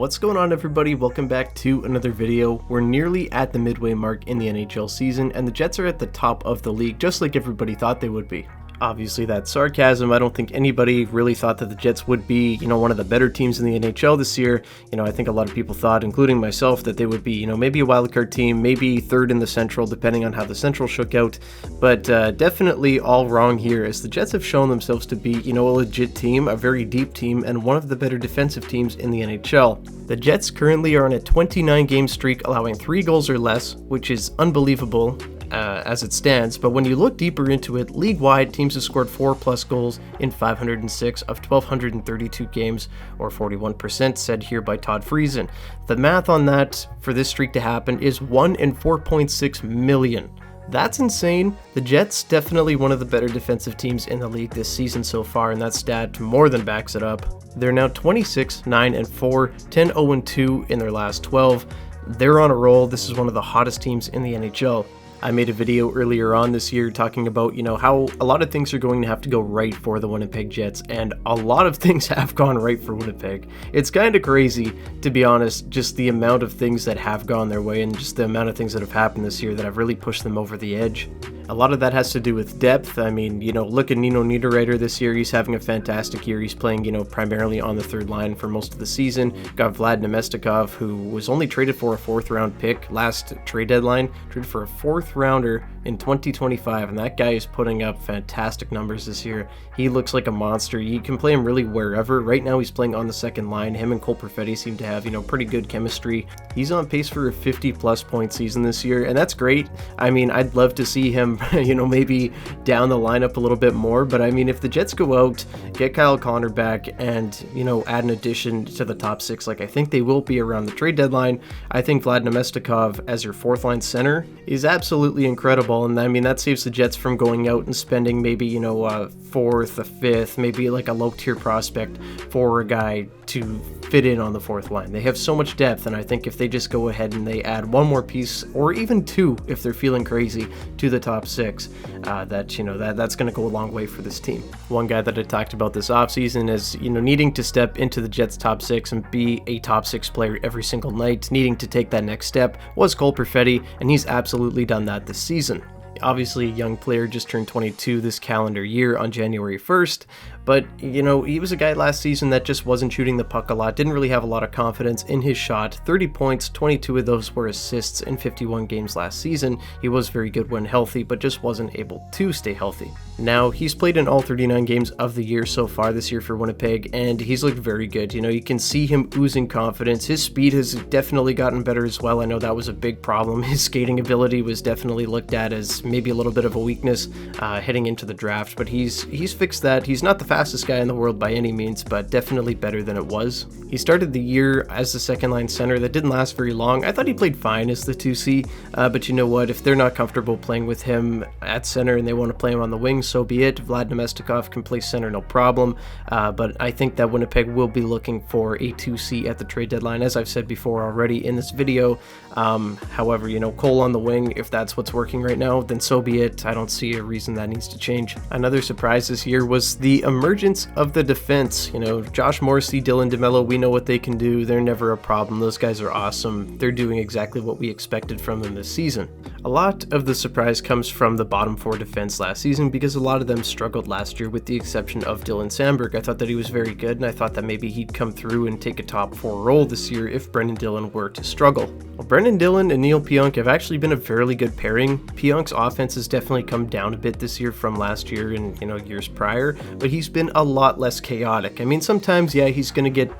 What's going on, everybody? Welcome back to another video. We're nearly at the midway mark in the NHL season, and the Jets are at the top of the league, just like everybody thought they would be. Obviously, that's sarcasm. I don't think anybody really thought that the Jets would be, one of the better teams in the NHL this year. I think a lot of people thought, including myself, that they would be, maybe a wildcard team, maybe third in the Central, depending on how the Central shook out. But definitely all wrong here, as the Jets have shown themselves to be, a legit team, a very deep team, and one of the better defensive teams in the NHL. The Jets currently are on a 29-game streak, allowing 3 goals or less, which is unbelievable as it stands, but when you look deeper into it, league-wide, teams have scored 4+ goals in 506 of 1,232 games, or 41% said here by Todd Friesen. The math on that for this streak to happen is 1 in 4.6 million. That's insane. The Jets definitely one of the better defensive teams in the league this season so far, and that stat more than backs it up. They're now 26, 9, and 4, 10, 0, and 2 in their last 12. They're on a roll. This is one of the hottest teams in the NHL. I made a video earlier on this year talking about, how a lot of things are going to have to go right for the Winnipeg Jets, and a lot of things have gone right for Winnipeg. It's kind of crazy, to be honest, just the amount of things that have gone their way and just the amount of things that have happened this year that have really pushed them over the edge. A lot of that has to do with depth. I mean, look at Nino Niederreiter this year. He's having a fantastic year. He's playing, primarily on the third line for most of the season. Got Vlad Nemestikov, who was only traded for a 4th-round pick last trade deadline, traded for a 4th-rounder in 2025, and that guy is putting up fantastic numbers this year. He looks like a monster. You can play him really wherever. Right now he's playing on the second line. Him and Cole Perfetti seem to have, pretty good chemistry. He's on pace for a 50+ point season this year, and that's great. I mean, I'd love to see him maybe down the lineup a little bit more, but I mean, if the Jets go out, get Kyle Connor back, and add an addition to the top 6 like I think they will be around the trade deadline, I think Vlad Nemestikov as your 4th line center is absolutely incredible. And I mean, that saves the Jets from going out and spending maybe a 4th, a 5th, maybe like a low tier prospect for a guy to fit in on the 4th line. They have so much depth, and I think if they just go ahead and they add 1 more piece, or even 2 if they're feeling crazy, to the top 6, that's going to go a long way for this team. One guy that I talked about this offseason is needing to step into the Jets top 6 and be a top 6 player every single night, needing to take that next step, was Cole Perfetti, and he's absolutely done that this season. Obviously, a young player, just turned 22 this calendar year on January 1st, but, he was a guy last season that just wasn't shooting the puck a lot, didn't really have a lot of confidence in his shot. 30 points, 22 of those were assists in 51 games last season. He was very good when healthy, but just wasn't able to stay healthy. Now, he's played in all 39 games of the year so far this year for Winnipeg, and he's looked very good. You can see him oozing confidence. His speed has definitely gotten better as well. I know that was a big problem. His skating ability was definitely looked at as maybe a little bit of a weakness heading into the draft, but he's fixed that. He's not the fastest guy in the world by any means, but definitely better than it was. He started the year as the second line center. That didn't last very long. I thought he played fine as the 2C, but you know what? If they're not comfortable playing with him at center and they want to play him on the wing, so be it. Vlad Nemestikov can play center, no problem, but I think that Winnipeg will be looking for a 2C at the trade deadline, as I've said before already in this video. However, Cole on the wing, if that's what's working right now, then so be it. I don't see a reason that needs to change. Another surprise this year was the emergence of the defense. Josh Morrissey, Dylan DeMello, we know what they can do. They're never a problem. Those guys are awesome. They're doing exactly what we expected from them this season. A lot of the surprise comes from the bottom 4 defense last season, because a lot of them struggled last year, with the exception of Dylan Samberg. I thought that he was very good, and I thought that maybe he'd come through and take a top 4 role this year if Brendan Dillon were to struggle. Well, Brendan Dillon and Neil Pionk have actually been a fairly good pairing. Pionk's offense has definitely come down a bit this year from last year and years prior, but he's been a lot less chaotic. I mean, sometimes, yeah, he's going to get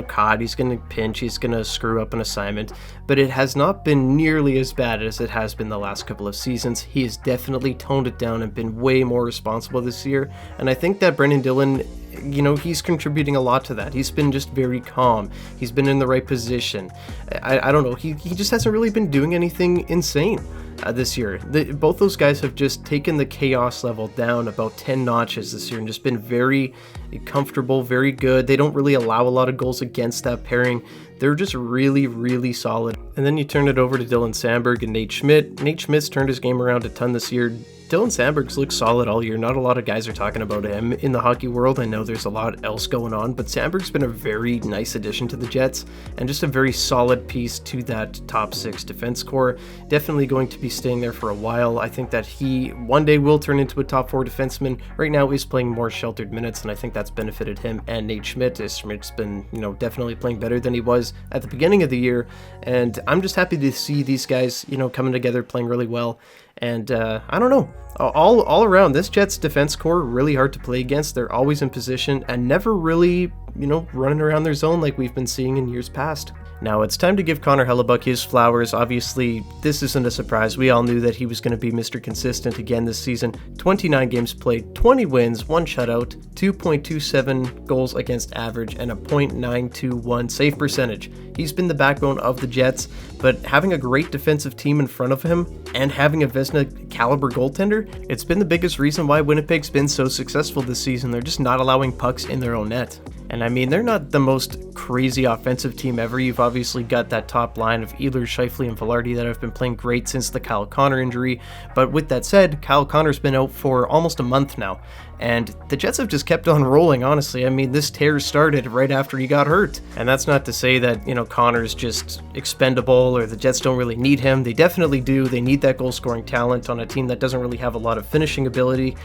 caught, he's going to pinch, he's going to screw up an assignment, but it has not been nearly as bad as it has been the last couple of seasons. He has definitely toned it down and been way more responsible this year, and I think that Brendan Dillon, he's contributing a lot to that. He's been just very calm. He's been in the right position. I don't know, he just hasn't really been doing anything insane this year. Both those guys have just taken the chaos level down about 10 notches this year and just been very comfortable, very good. They don't really allow a lot of goals against that pairing. They're just really, really solid. And then you turn it over to Dylan Sandberg and Nate Schmidt. Nate Schmidt's turned his game around a ton this year. Dylan Sandberg's looked solid all year. Not a lot of guys are talking about him in the hockey world. I know there's a lot else going on, but Sandberg's been a very nice addition to the Jets and just a very solid piece to that top 6 defense core. Definitely going to be staying there for a while. I think that he one day will turn into a top 4 defenseman. Right now he's playing more sheltered minutes, and I think that's benefited him and Nate Schmidt. Schmidt's been, definitely playing better than he was at the beginning of the year, and I'm just happy to see these guys, coming together, playing really well. And I don't know, all around, this Jets defense core really hard to play against. They're always in position and never really, running around their zone like we've been seeing in years past. Now it's time to give Connor Hellebuck his flowers. Obviously, this isn't a surprise. We all knew that he was going to be Mr. Consistent again this season. 29 games played, 20 wins, 1 shutout, 2.27 goals against average, and a .921 save percentage. He's been the backbone of the Jets, but having a great defensive team in front of him and having a Vezina caliber goaltender, it's been the biggest reason why Winnipeg's been so successful this season. They're just not allowing pucks in their own net. And I mean, they're not the most crazy offensive team ever. You've obviously got that top line of Ehlers, Scheifele, and Velarde that have been playing great since the Kyle Connor injury. But with that said, Kyle Connor's been out for almost a month now, and the Jets have just kept on rolling, honestly. I mean, this tear started right after he got hurt. And that's not to say that, Connor's just expendable or the Jets don't really need him. They definitely do. They need that goal-scoring talent on a team that doesn't really have a lot of finishing ability.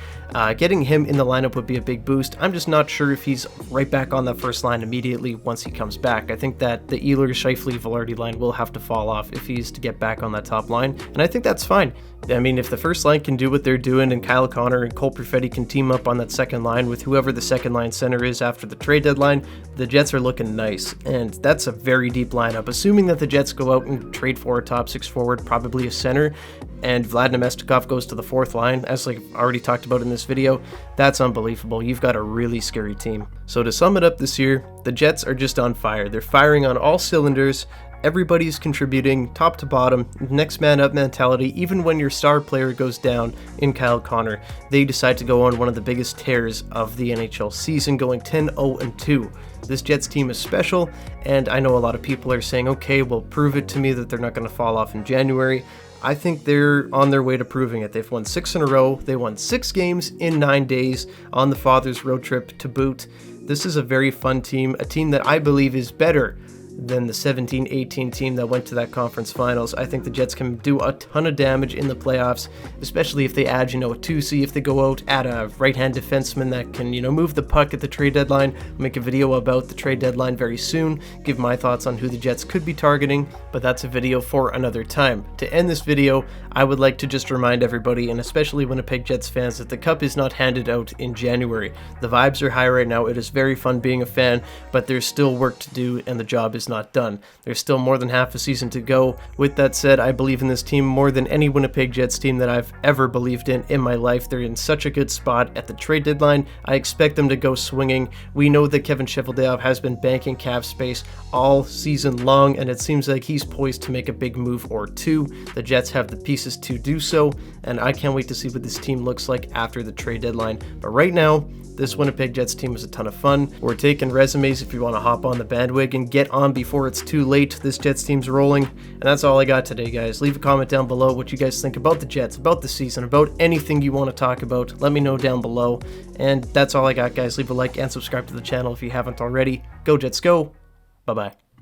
Getting him in the lineup would be a big boost. I'm just not sure if he's right back on the first line immediately once he comes back. I think that the Ehlers, Scheifele, Velarde line will have to fall off if he's to get back on that top line, and I think that's fine. I mean, if the first line can do what they're doing and Kyle Connor and Cole Perfetti can team up on that second line with whoever the second line center is after the trade deadline, the Jets are looking nice, and that's a very deep lineup. Assuming that the Jets go out and trade for a top 6 forward, probably a center, and Vlad Namestnikov goes to the 4th line, as I've already talked about in this video, that's unbelievable. You've got a really scary team. So to sum it up this year, the Jets are just on fire. They're firing on all cylinders. Everybody's contributing top to bottom, next man up mentality. Even when your star player goes down in Kyle Connor, they decide to go on one of the biggest tears of the NHL season, going 10-0-2. This Jets team is special, and I know a lot of people are saying, okay, well, prove it to me that they're not going to fall off in January. I think they're on their way to proving it. They've won 6 in a row. They won 6 games in 9 days on the Father's road trip to boot. This is a very fun team, a team that I believe is better than the 17-18 team that went to that conference finals. I think the Jets can do a ton of damage in the playoffs, especially if they add, a 2C, if they go out, add a right-hand defenseman that can, move the puck at the trade deadline. I'll make a video about the trade deadline very soon, give my thoughts on who the Jets could be targeting, but that's a video for another time. To end this video, I would like to just remind everybody, and especially Winnipeg Jets fans, that the cup is not handed out in January. The vibes are high right now. It is very fun being a fan, but there's still work to do, and the job is not done. There's still more than half a season to go. With that said, I believe in this team more than any Winnipeg Jets team that I've ever believed in my life. They're in such a good spot at the trade deadline. I expect them to go swinging. We know that Kevin Cheveldayoff has been banking cap space all season long, and it seems like he's poised to make a big move or two. The Jets have the pieces to do so, and I can't wait to see what this team looks like after the trade deadline. But right now, this Winnipeg Jets team is a ton of fun. We're taking resumes if you want to hop on the bandwagon, get on before it's too late. This Jets team's rolling, and that's all I got today, guys. Leave a comment down below what you guys think about the Jets, about the season, about anything you want to talk about. Let me know down below, and that's all I got, guys. Leave a like and subscribe to the channel if you haven't already. Go Jets, go! Bye-bye.